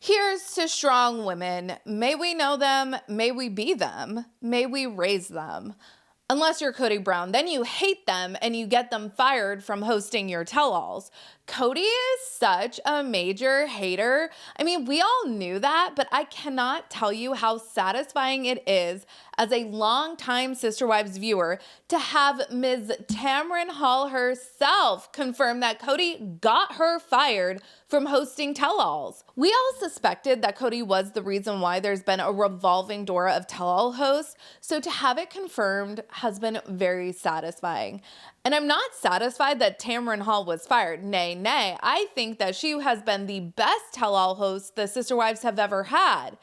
Here's to strong women. May we know them, may we be them, may we raise them. Unless you're Kody Brown, then you hate them and you get them fired from hosting your tell-alls. Kody is such a major hater. I mean, we all knew that, but I cannot tell you how satisfying it is as a longtime Sister Wives viewer to have Ms. Tamron Hall herself confirm that Kody got her fired from hosting tell-alls. We all suspected that Kody was the reason why there's been a revolving door of tell-all hosts, so to have it confirmed has been very satisfying. And I'm not satisfied that Tamron Hall was fired. Nay. I think that she has been the best tell-all host the Sister Wives have ever had.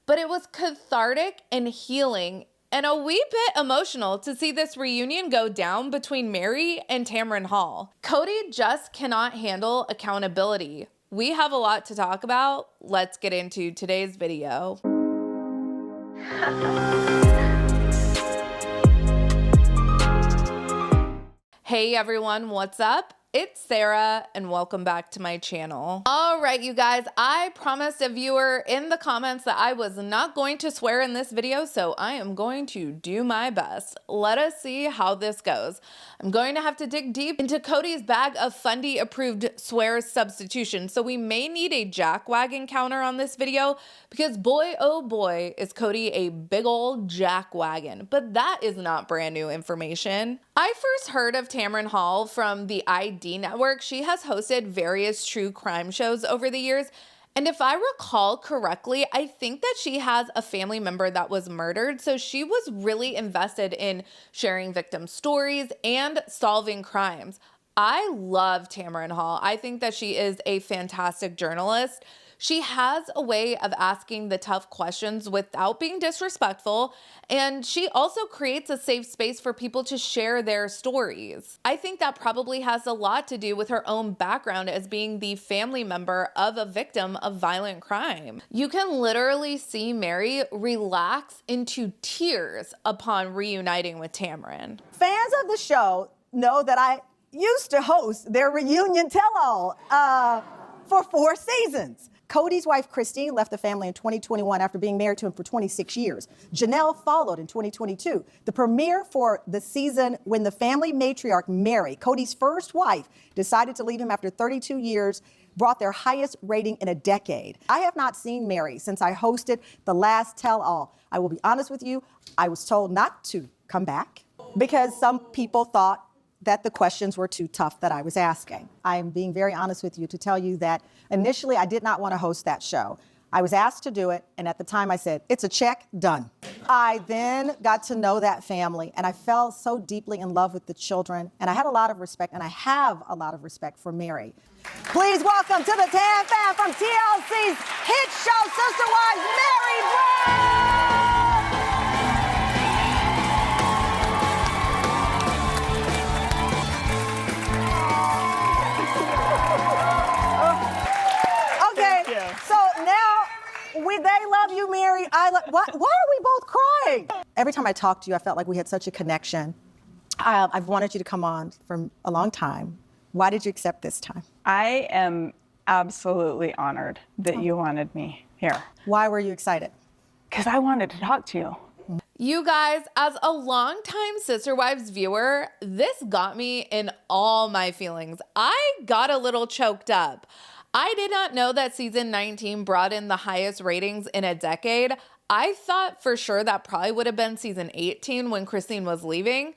But it was cathartic and healing and a wee bit emotional to see this reunion go down between Meri and Tamron Hall. Kody just cannot handle accountability. We have a lot to talk about. Let's get into today's video. Hey everyone, what's up? It's Sarah and welcome back to my channel. All right, you guys, I promised a viewer in the comments that I was not going to swear in this video, so I am going to do my best. Let us see how this goes. I'm going to have to dig deep into Kody's bag of Fundy approved swear substitution, so we may need a jackwagon counter on this video because boy, oh boy, is Kody a big old jackwagon. But that is not brand new information. I first heard of Tamron Hall from the ID Network. She has hosted various true crime shows over the years. And if I recall correctly, I think that she has a family member that was murdered. So she was really invested in sharing victim stories and solving crimes. I love Tamron Hall. I think that she is a fantastic journalist. She has a way of asking the tough questions without being disrespectful, and she also creates a safe space for people to share their stories. I think that probably has a lot to do with her own background as being the family member of a victim of violent crime. You can literally see Meri relax into tears upon reuniting with Tamron. Fans of the show know that I used to host their reunion tell-all for 4 seasons. Kody's wife, Christine, left the family in 2021 after being married to him for 26 years. Janelle followed in 2022. The premiere for the season when the family matriarch, Meri, Kody's first wife, decided to leave him after 32 years, brought their highest rating in a decade. I have not seen Meri since I hosted the last tell-all. I will be honest with you, I was told not to come back because some people thought that the questions were too tough that I was asking. I am being very honest with you to tell you that initially I did not want to host that show. I was asked to do it, and at the time I said, it's a check, done. I then got to know that family, and I fell so deeply in love with the children, and I had a lot of respect, and I have a lot of respect for Meri. Please welcome to the Tam Fam from TLC's hit show, Sister Wives, Meri Brown! They love you, Meri. Why are we both crying? Every time I talk to you, I felt like we had such a connection. I've wanted you to come on for a long time. Why did you accept this time? I am absolutely honored that you wanted me here. Why were you excited? Because I wanted to talk to you. You guys, as a longtime Sister Wives viewer, this got me in all my feelings. I got a little choked up. I did not know that season 19 brought in the highest ratings in a decade. I thought for sure that probably would have been season 18 when Christine was leaving.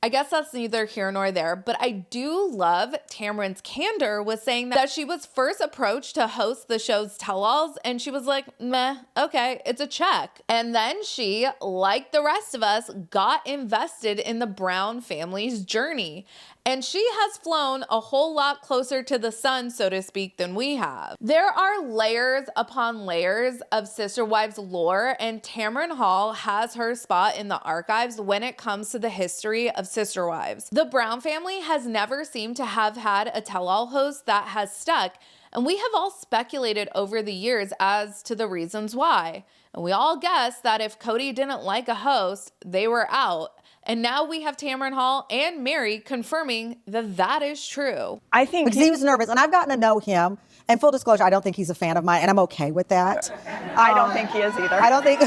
I guess that's neither here nor there, but I do love Tamron's candor with saying that she was first approached to host the show's tell-alls and she was like, meh, okay, it's a check. And then she, like the rest of us, got invested in the Brown family's journey. And she has flown a whole lot closer to the sun, so to speak, than we have. There are layers upon layers of Sister Wives lore, and Tamron Hall has her spot in the archives when it comes to the history of Sister Wives. The Brown family has never seemed to have had a tell-all host that has stuck, and we have all speculated over the years as to the reasons why. And we all guessed that if Kody didn't like a host, they were out. And now we have Tamron Hall and Meri confirming that that is true. I think Because he was nervous, and I've gotten to know him. And full disclosure, I don't think he's a fan of mine, and I'm okay with that. I don't think he is either. I don't think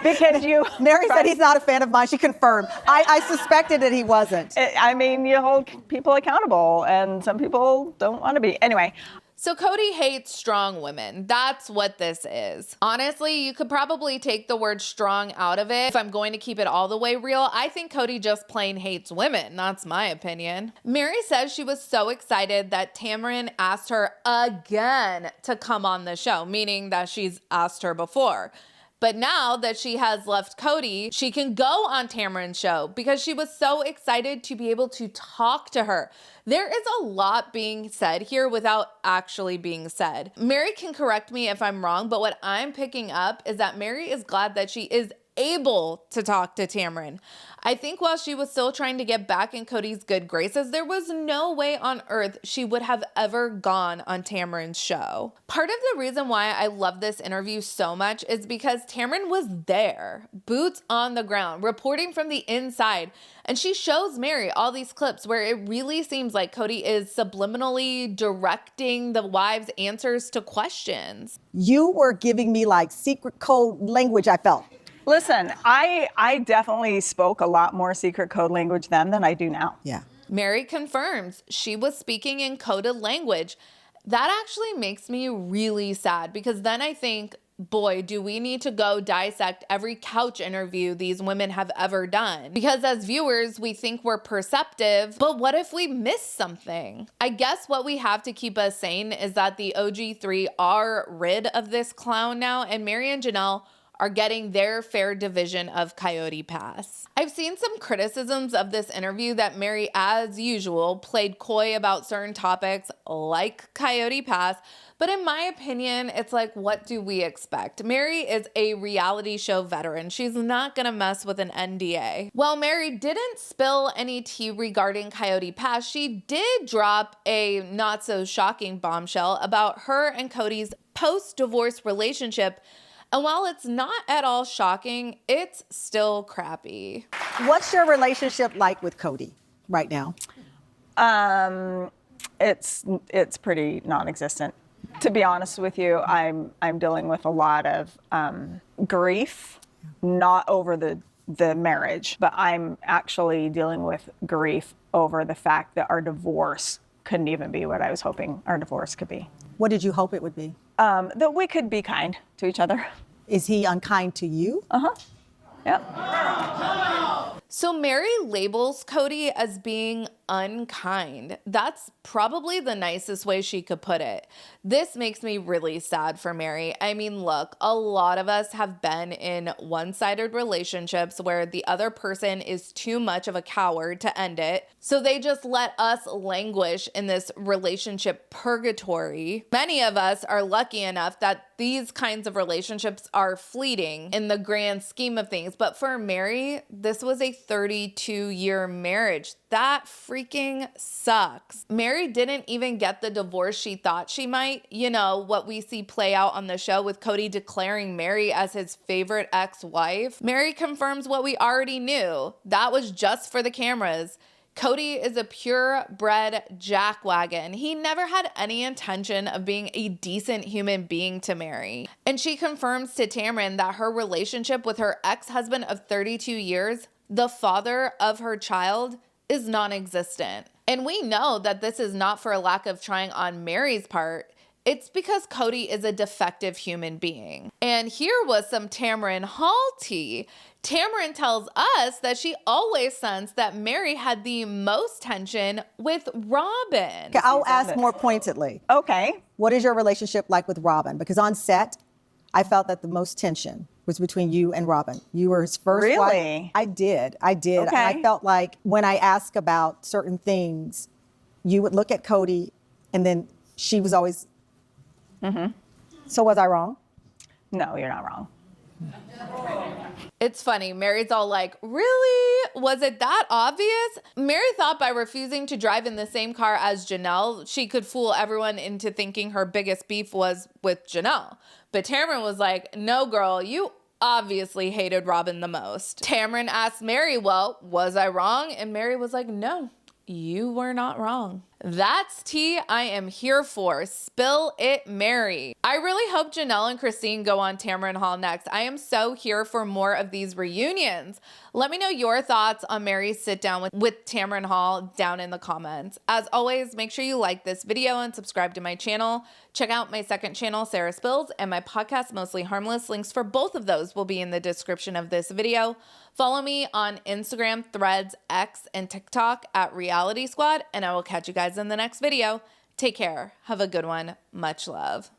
because you. Meri said he's not a fan of mine. She confirmed. I suspected that he wasn't. I mean, you hold people accountable, and some people don't want to be. Anyway. So Kody hates strong women. That's what this is. Honestly, you could probably take the word strong out of it. If I'm going to keep it all the way real, I think Kody just plain hates women. That's my opinion. Meri says she was so excited that Tamron asked her again to come on the show, meaning that she's asked her before. But now that she has left Kody, she can go on Tamron's show because she was so excited to be able to talk to her. There is a lot being said here without actually being said. Meri can correct me if I'm wrong, but what I'm picking up is that Meri is glad that she is able to talk to Tamron. I think while she was still trying to get back in Kody's good graces, there was no way on earth she would have ever gone on Tamron's show. Part of the reason why I love this interview so much is because Tamron was there, boots on the ground, reporting from the inside. And she shows Meri all these clips where it really seems like Kody is subliminally directing the wives' answers to questions. You were giving me like secret code language, I felt. Listen, I definitely spoke a lot more secret code language then than I do now. Yeah. Meri confirms she was speaking in coded language. That actually makes me really sad because then I think, boy, do we need to go dissect every couch interview these women have ever done. Because as viewers, we think we're perceptive, but what if we miss something? I guess what we have to keep us sane is that the OG3 are rid of this clown now, and Meri and Janelle are getting their fair division of Coyote Pass. I've seen some criticisms of this interview that Meri, as usual, played coy about certain topics like Coyote Pass, but in my opinion, it's like, what do we expect? Meri is a reality show veteran. She's not gonna mess with an NDA. While Meri didn't spill any tea regarding Coyote Pass, she did drop a not so shocking bombshell about her and Kody's post-divorce relationship. And while it's not at all shocking, it's still crappy. What's your relationship like with Kody right now? It's pretty non-existent. To be honest with you, I'm dealing with a lot of grief, not over the marriage, but I'm actually dealing with grief over the fact that our divorce couldn't even be what I was hoping our divorce could be. What did you hope it would be? That we could be kind to each other. Is he unkind to you? Uh-huh. Yep. So Meri labels Kody as being unkind. That's probably the nicest way she could put it. This makes me really sad for Meri. I mean, look, a lot of us have been in one-sided relationships where the other person is too much of a coward to end it. So they just let us languish in this relationship purgatory. Many of us are lucky enough that these kinds of relationships are fleeting in the grand scheme of things. But for Meri, this was a 32-year marriage. That freaking sucks. Meri didn't even get the divorce she thought she might. You know, what we see play out on the show with Kody declaring Meri as his favorite ex-wife. Meri confirms what we already knew. That was just for the cameras. Kody is a purebred jackwagon. He never had any intention of being a decent human being to Meri. And she confirms to Tamron that her relationship with her ex-husband of 32 years, the father of her child, is non-existent. And we know that this is not for a lack of trying on Meri's part. It's because Kody is a defective human being. And here was some Tamron Hall tea. Tamron tells us that she always sensed that Meri had the most tension with Robyn. Okay, I'll ask more pointedly. Okay. What is your relationship like with Robyn? Because on set, I felt that the most tension was between you and Robyn. You were his first wife. Really? I did. Okay. And I felt like when I asked about certain things, you would look at Kody and then she was always, So was I wrong? No, you're not wrong. It's funny. Meri's all like, really? Was it that obvious? Meri thought by refusing to drive in the same car as Janelle, she could fool everyone into thinking her biggest beef was with Janelle. But Tamron was like, no, girl, you obviously hated Robyn the most. Tamron asked Meri, well, was I wrong? And Meri was like, no, you were not wrong. That's tea I am here for. Spill it, Meri. I really hope Janelle and Christine go on Tamron Hall next. I am so here for more of these reunions. Let me know your thoughts on Meri's sit down with Tamron Hall down in the comments. As always, make sure you like this video and subscribe to my channel. Check out my second channel, Sarah Spills, and my podcast, Mostly Harmless. Links for both of those will be in the description of this video. Follow me on Instagram, Threads, X, and TikTok at Reality Squad, and I will catch you guys in the next video. Take care. Have a good one. Much love.